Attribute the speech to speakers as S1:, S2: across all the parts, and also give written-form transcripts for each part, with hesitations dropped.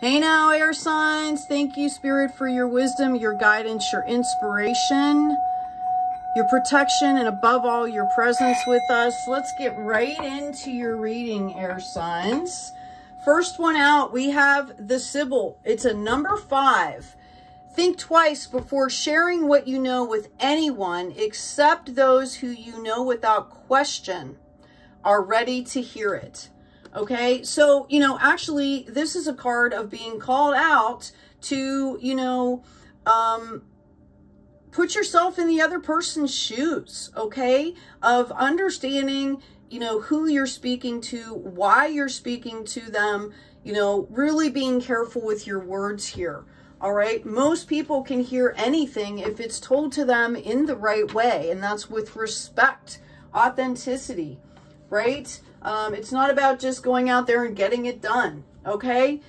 S1: Hey now, air signs. Thank you, Spirit, for your wisdom, your guidance, your inspiration, your protection, and above all, your presence with us. Let's get right into your reading, air signs. First one out, we have the Sybil. It's a number 5. Think twice before sharing what you know with anyone except those who you know without question are ready to hear it. Okay, so, actually, this is a card of being called out to, put yourself in the other person's shoes, okay, of understanding, who you're speaking to, why you're speaking to them, really being careful with your words here. All right, most people can hear anything if it's told to them in the right way, and that's with respect, authenticity, right? It's not about just going out there and getting it done, okay?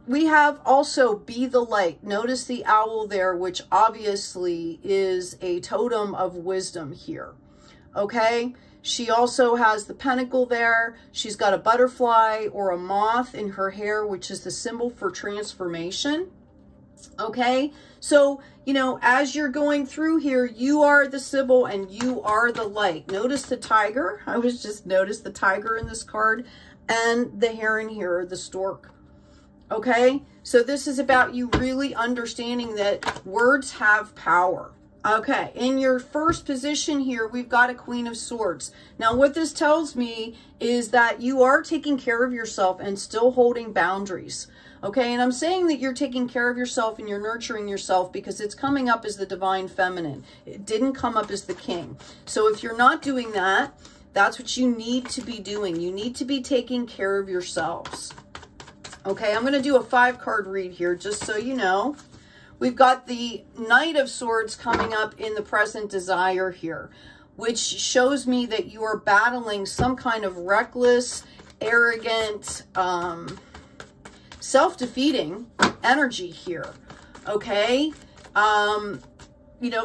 S1: We have also be the light. Notice the owl there, which obviously is a totem of wisdom here, okay? She also has the pentacle there. She's got a butterfly or a moth in her hair, which is the symbol for transformation. Okay, so, as you're going through here, you are the Sybil and you are the light. Notice the tiger. I was just noticed the tiger in this card and the heron here, the stork. Okay, so this is about you really understanding that words have power. Okay, in your first position here, we've got a Queen of Swords. Now, what this tells me is that you are taking care of yourself and still holding boundaries. Okay, and I'm saying that you're taking care of yourself and you're nurturing yourself because it's coming up as the divine feminine. It didn't come up as the king. So if you're not doing that, that's what you need to be doing. You need to be taking care of yourselves. Okay, I'm going to do a 5-card read here just so you know. We've got the Knight of Swords coming up in the present desire here, which shows me that you are battling some kind of reckless, arrogant, self-defeating energy here, okay?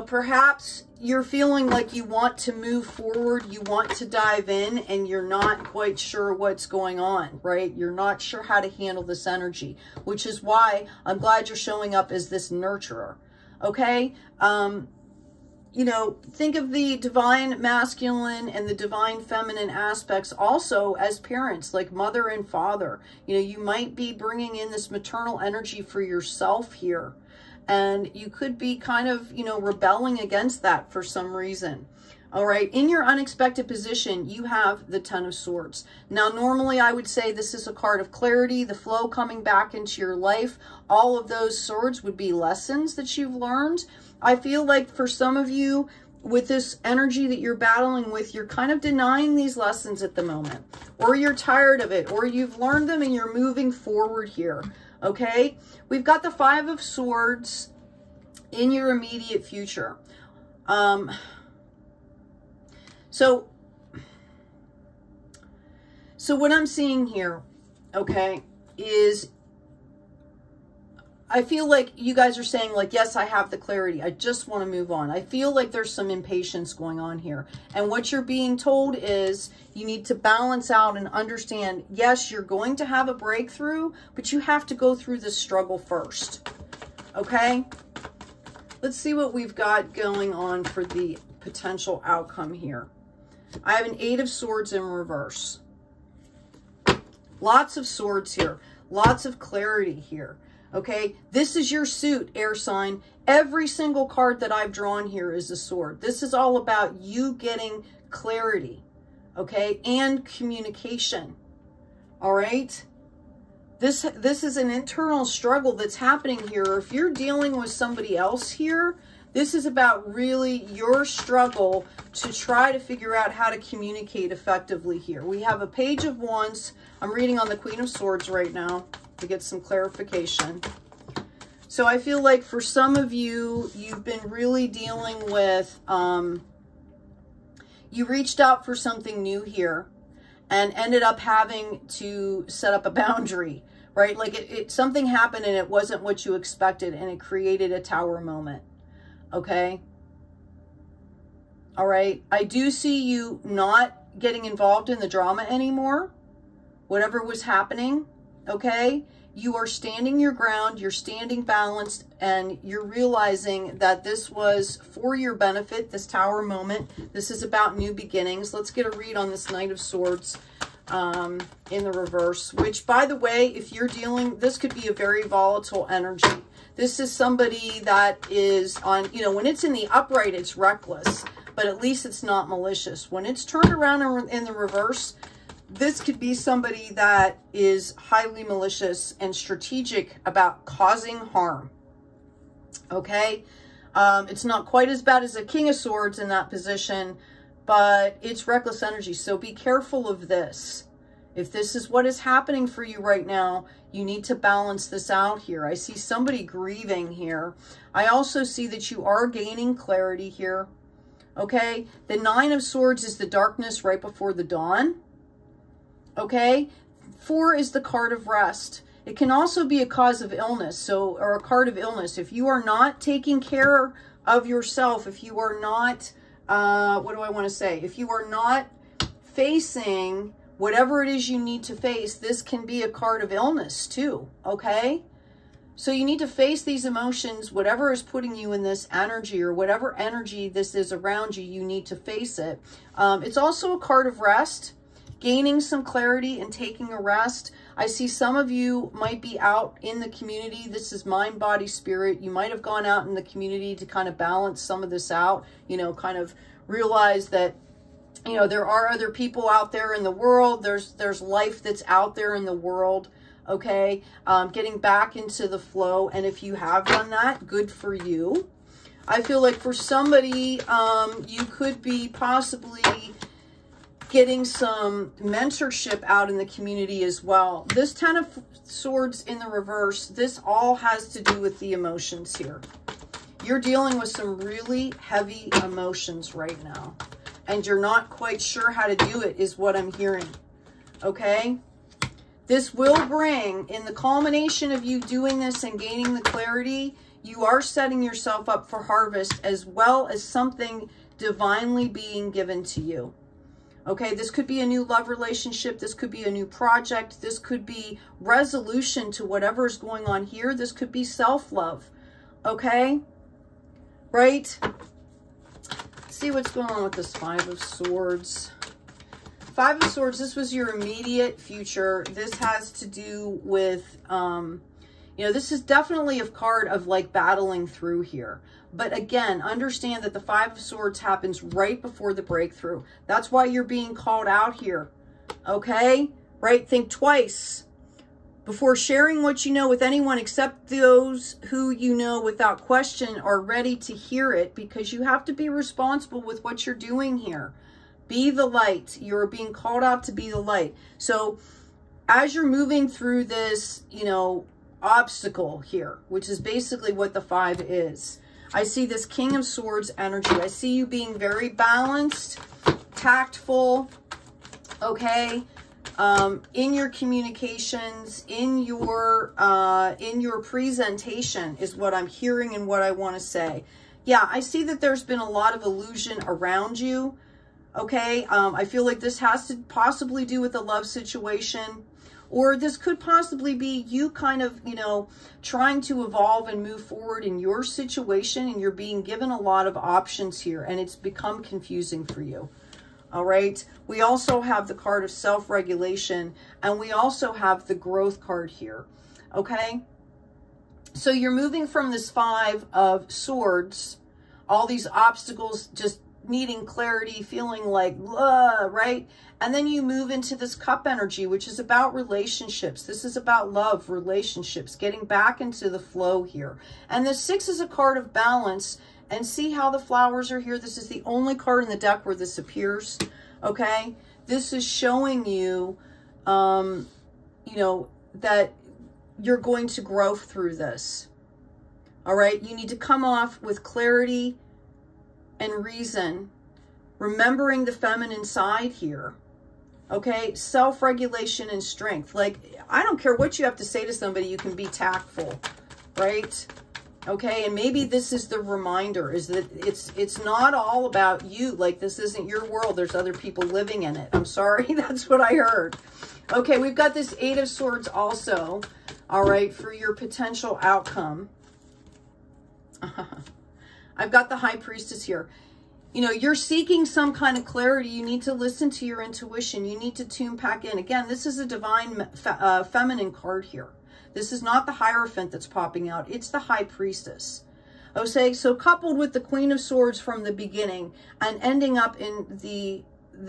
S1: Perhaps you're feeling like you want to move forward, you want to dive in, and you're not quite sure what's going on, right? You're not sure how to handle this energy, which is why I'm glad you're showing up as this nurturer, okay? Think of the divine masculine and the divine feminine aspects also as parents, like mother and father. You might be bringing in this maternal energy for yourself here. And you could be kind of, rebelling against that for some reason. All right, in your unexpected position, you have the Ten of Swords. Now, normally I would say this is a card of clarity, the flow coming back into your life. All of those swords would be lessons that you've learned. I feel like for some of you, with this energy that you're battling with, you're kind of denying these lessons at the moment. Or you're tired of it, or you've learned them and you're moving forward here. Okay, we've got the 5 of Swords in your immediate future. So what I'm seeing here, okay, is I feel like you guys are saying, like, yes, I have the clarity. I just want to move on. I feel like there's some impatience going on here. And what you're being told is you need to balance out and understand, yes, you're going to have a breakthrough, but you have to go through this struggle first. Okay? Let's see what we've got going on for the potential outcome here. I have an 8 of Swords in reverse. Lots of swords here. Lots of clarity here. Okay, this is your suit, air sign. Every single card that I've drawn here is a sword. This is all about you getting clarity, okay, and communication. All right, this is an internal struggle that's happening here. If you're dealing with somebody else here, this is about really your struggle to try to figure out how to communicate effectively here. We have a Page of Wands. I'm reading on the Queen of Swords right now to get some clarification. So I feel like for some of you, you've been really dealing with, you reached out for something new here and ended up having to set up a boundary, right? Like something happened and it wasn't what you expected and it created a tower moment, okay? All right, I do see you not getting involved in the drama anymore, whatever was happening, okay? you are standing your ground, you're standing balanced, and you're realizing that this was for your benefit, this Tower moment. This is about new beginnings. Let's get a read on this Knight of Swords in the reverse, which, by the way, if you're dealing, this could be a very volatile energy. This is somebody that is on, you know, when it's in the upright, it's reckless, but at least it's not malicious. When it's turned around in the reverse, this could be somebody that is highly malicious and strategic about causing harm. Okay? It's not quite as bad as a King of Swords in that position, but it's reckless energy. So be careful of this. If this is what is happening for you right now, you need to balance this out here. I see somebody grieving here. I also see that you are gaining clarity here. Okay? The Nine of Swords is the darkness right before the dawn. Okay, 4 is the card of rest. It can also be a cause of illness, or a card of illness. If you are not taking care of yourself, if you are not, what do I want to say? If you are not facing whatever it is you need to face, this can be a card of illness too, okay? So you need to face these emotions, whatever is putting you in this energy, or whatever energy this is around you, you need to face it. It's also a card of rest. Gaining some clarity and taking a rest. I see some of you might be out in the community. This is mind, body, spirit. You might have gone out in the community to kind of balance some of this out, you know, kind of realize that, you know, there are other people out there in the world. There's life that's out there in the world, okay? Getting back into the flow. And if you have done that, good for you. I feel like for somebody, you could be possibly getting some mentorship out in the community as well. This Ten of Swords in the reverse, this all has to do with the emotions here. You're dealing with some really heavy emotions right now, and you're not quite sure how to do it, is what I'm hearing. Okay? This will bring, in the culmination of you doing this and gaining the clarity, you are setting yourself up for harvest, as well as something divinely being given to you. Okay, this could be a new love relationship. This could be a new project. This could be resolution to whatever is going on here. This could be self-love. Okay, right? Let's see what's going on with this Five of Swords. Five of Swords, this was your immediate future. This has to do with, you know, this is definitely a card of like battling through here. But again, understand that the Five of Swords happens right before the breakthrough. That's why you're being called out here. Okay? Right? Think twice before sharing what you know with anyone, except those who you know without question are ready to hear it, because you have to be responsible with what you're doing here. Be the light. You're being called out to be the light. So as you're moving through this, you know, obstacle here, which is basically what the 5 is, I see this King of Swords energy. I see you being very balanced, tactful, okay, in your communications, in your presentation is what I'm hearing and what I want to say. Yeah, I see that there's been a lot of illusion around you, okay? I feel like this has to possibly do with a love situation. Or this could possibly be you kind of, you know, trying to evolve and move forward in your situation, and you're being given a lot of options here, and it's become confusing for you. All right. We also have the card of self-regulation, and we also have the growth card here. Okay. So you're moving from this 5 of Swords, all these obstacles, just needing clarity, feeling like, right? And then you move into this Cup energy, which is about relationships. This is about love, relationships, getting back into the flow here. And the 6 is a card of balance. And see how the flowers are here? This is the only card in the deck where this appears, okay? This is showing you, you know, that you're going to grow through this, all right? You need to come off with clarity and reason, remembering the feminine side here, okay? Self-regulation and strength. Like, I don't care what you have to say to somebody, you can be tactful, right? Okay, and maybe this is the reminder, is that it's not all about you. Like, this isn't your world. There's other people living in it. I'm sorry, that's what I heard. Okay, we've got this 8 of Swords also. all right, for your potential outcome. I've got the High Priestess here. You know, you're seeking some kind of clarity. You need to listen to your intuition. You need to tune back in. Again, this is a divine feminine card here. This is not the Hierophant that's popping out. It's the High Priestess. Okay, so coupled with the Queen of Swords from the beginning and ending up in the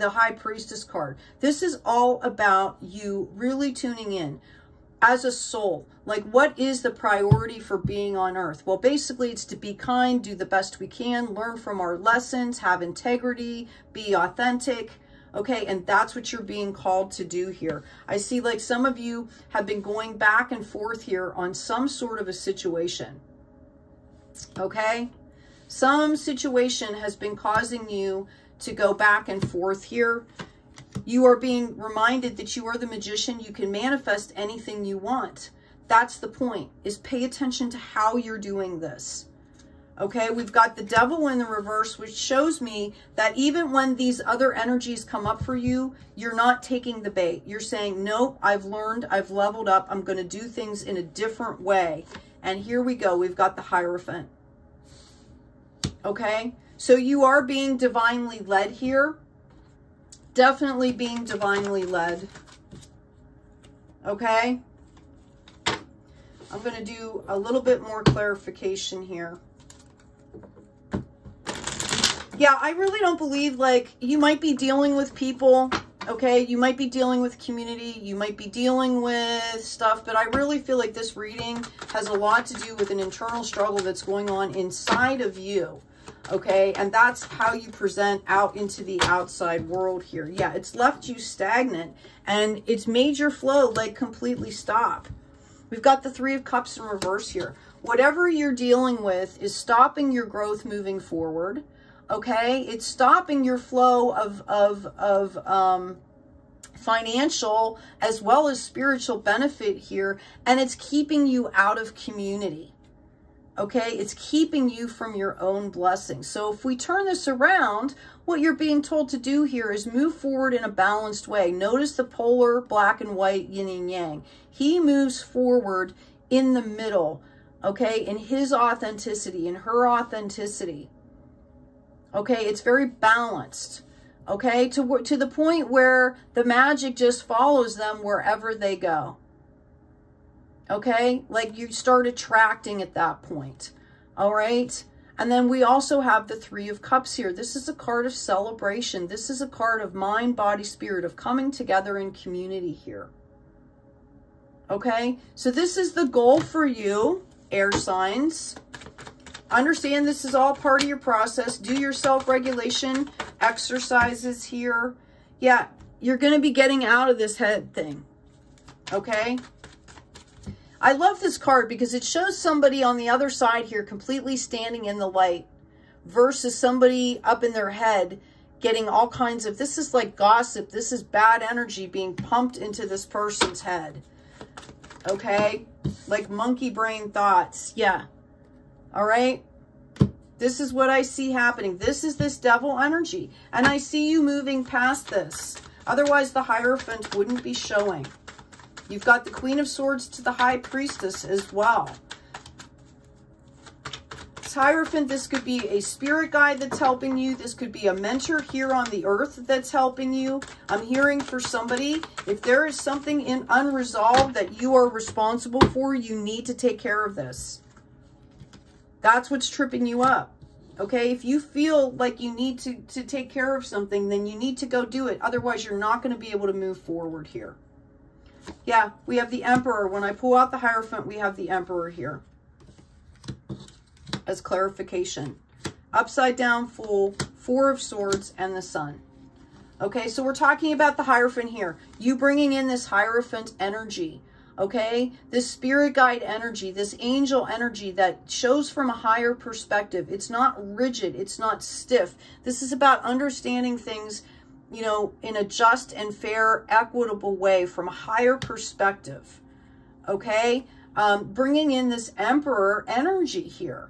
S1: High Priestess card, this is all about you really tuning in as a soul. Like, what is the priority for being on earth? Well, basically, it's to be kind, do the best we can, learn from our lessons, have integrity, be authentic. Okay, and that's what you're being called to do here. I see like some of you have been going back and forth here on some sort of a situation. Okay, some situation has been causing you to go back and forth here. You are being reminded that you are the magician. You can manifest anything you want. That's the point, is pay attention to how you're doing this. Okay, we've got the Devil in the reverse, which shows me that even when these other energies come up for you, you're not taking the bait. You're saying, nope, I've learned, I've leveled up, I'm going to do things in a different way. And here we go, we've got the Hierophant. Okay, so you are being divinely led here. Definitely being divinely led. Okay, I'm going to do a little bit more clarification here. Yeah, I really don't believe, like, you might be dealing with people, okay? You might be dealing with community. You might be dealing with stuff, but I really feel like this reading has a lot to do with an internal struggle that's going on inside of you, okay? And that's how you present out into the outside world here. Yeah, it's left you stagnant, and it's made your flow, like, completely stop. We've got the Three of Cups in reverse here. Whatever you're dealing with is stopping your growth moving forward. Okay, it's stopping your flow of financial as well as spiritual benefit here, and it's keeping you out of community. Okay, it's keeping you from your own blessings. So if we turn this around, what you're being told to do here is move forward in a balanced way. Notice the polar black and white, yin and yang. He moves forward in the middle, okay, in his authenticity, in her authenticity. Okay, it's very balanced, okay, to the point where the magic just follows them wherever they go. Okay, like you start attracting at that point, all right? And then we also have the Three of Cups here. This is a card of celebration. This is a card of mind, body, spirit, of coming together in community here. Okay, so this is the goal for you, air signs. Understand this is all part of your process. Do your self-regulation exercises here. Yeah, you're going to be getting out of this head thing. Okay? I love this card because it shows somebody on the other side here completely standing in the light versus somebody up in their head getting all kinds of, this is like gossip. This is bad energy being pumped into this person's head. Okay? Like monkey brain thoughts. Yeah. All right, this is what I see happening. This is this devil energy, and I see you moving past this. Otherwise, the Hierophant wouldn't be showing. You've got the Queen of Swords to the High Priestess as well. This Hierophant, this could be a spirit guide that's helping you. This could be a mentor here on the earth that's helping you. I'm hearing for somebody, if there is something unresolved that you are responsible for, you need to take care of this. That's what's tripping you up, okay? If you feel like you need to take care of something, then you need to go do it. Otherwise, you're not going to be able to move forward here. Yeah, we have the Emperor. When I pull out the Hierophant, we have the Emperor here as clarification. Upside down Fool, Four of Swords, and the Sun. Okay, so we're talking about the Hierophant here. You bringing in this Hierophant energy. Okay, this spirit guide energy, this angel energy that shows from a higher perspective. It's not rigid. It's not stiff. This is about understanding things, you know, in a just and fair, equitable way from a higher perspective. Okay, bringing in this Emperor energy here,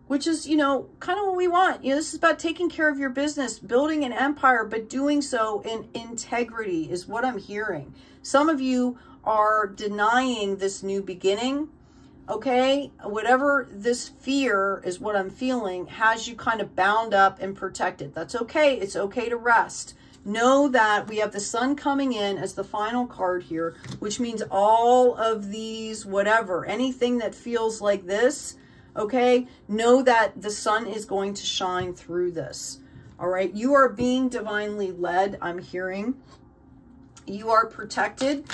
S1: which is, you know, kind of what we want. You know, this is about taking care of your business, building an empire, but doing so in integrity is what I'm hearing. Some of you are denying this new beginning, okay? Whatever this fear is, what I'm feeling, has you kind of bound up and protected. That's okay. It's okay to rest. Know that we have the sun coming in as the final card here, which means all of these, whatever, anything that feels like this, okay? Know that the sun is going to shine through this, all right? You are being divinely led, I'm hearing. You are protected.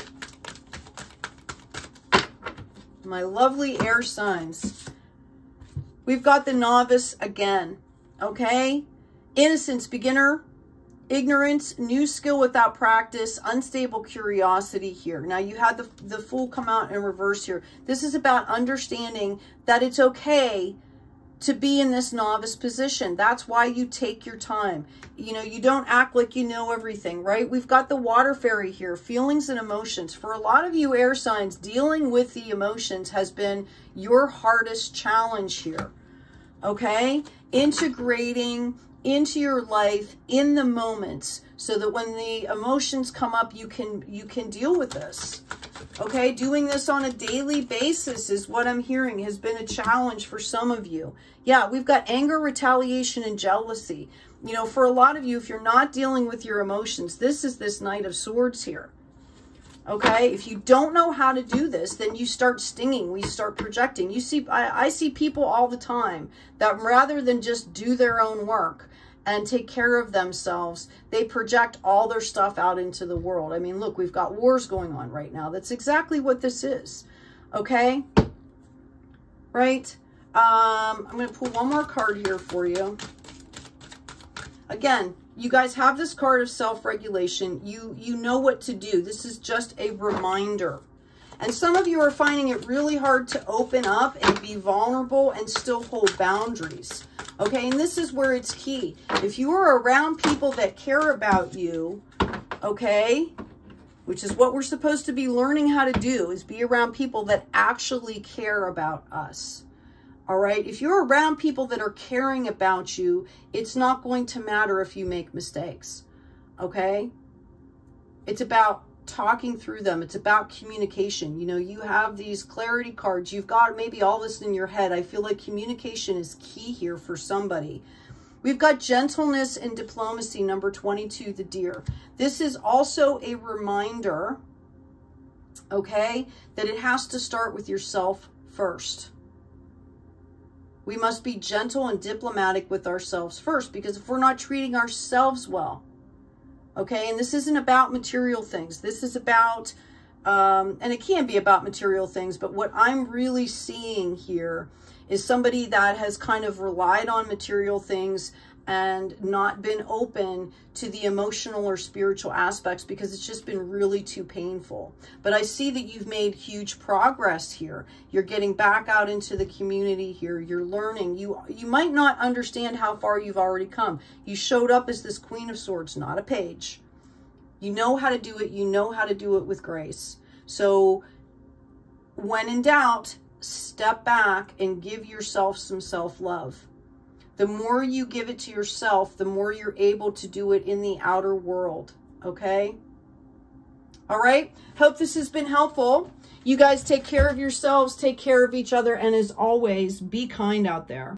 S1: My lovely air signs. We've got the novice again, okay? Innocence, beginner, ignorance, new skill without practice, unstable curiosity here. Now you had the Fool come out in reverse here. This is about understanding that it's okay to be in this novice position. That's why you take your time. You know, you don't act like you know everything, right? We've got the water fairy here, feelings and emotions. For a lot of you air signs, dealing with the emotions has been your hardest challenge here, okay? Integrating into your life in the moments so that when the emotions come up, you can deal with this. Okay, doing this on a daily basis is what I'm hearing has been a challenge for some of you. Yeah, we've got anger, retaliation, and jealousy. You know, for a lot of you, if you're not dealing with your emotions, this is this Knight of Swords here. Okay, if you don't know how to do this, then you start stinging, we start projecting. You see, I see people all the time that rather than just do their own work and take care of themselves, they project all their stuff out into the world. I mean, look, we've got wars going on right now. That's exactly what this is, okay? Right? I'm going to pull one more card here for you. Again, you guys have this card of self-regulation. You know what to do. This is just a reminder. And some of you are finding it really hard to open up and be vulnerable and still hold boundaries. Okay, and this is where it's key. If you are around people that care about you, okay, which is what we're supposed to be learning how to do, is be around people that actually care about us. All right, if you're around people that are caring about you, it's not going to matter if you make mistakes, okay? It's about talking through them. It's about communication. You know, you have these clarity cards. You've got maybe all this in your head. I feel like communication is key here for somebody. We've got gentleness and diplomacy, number 22, the deer. This is also a reminder, okay, that it has to start with yourself first. We must be gentle and diplomatic with ourselves first, because if we're not treating ourselves well, okay, and this isn't about material things. This is about, and it can be about material things, but what I'm really seeing here is somebody that has kind of relied on material things and not been open to the emotional or spiritual aspects because it's just been really too painful. But I see that you've made huge progress here. You're getting back out into the community here. You're learning. You might not understand how far you've already come. You showed up as this Queen of Swords, not a page. You know how to do it. You know how to do it with grace. So when in doubt, step back and give yourself some self-love. The more you give it to yourself, the more you're able to do it in the outer world, okay? All right? Hope this has been helpful. You guys take care of yourselves, take care of each other, and as always, be kind out there.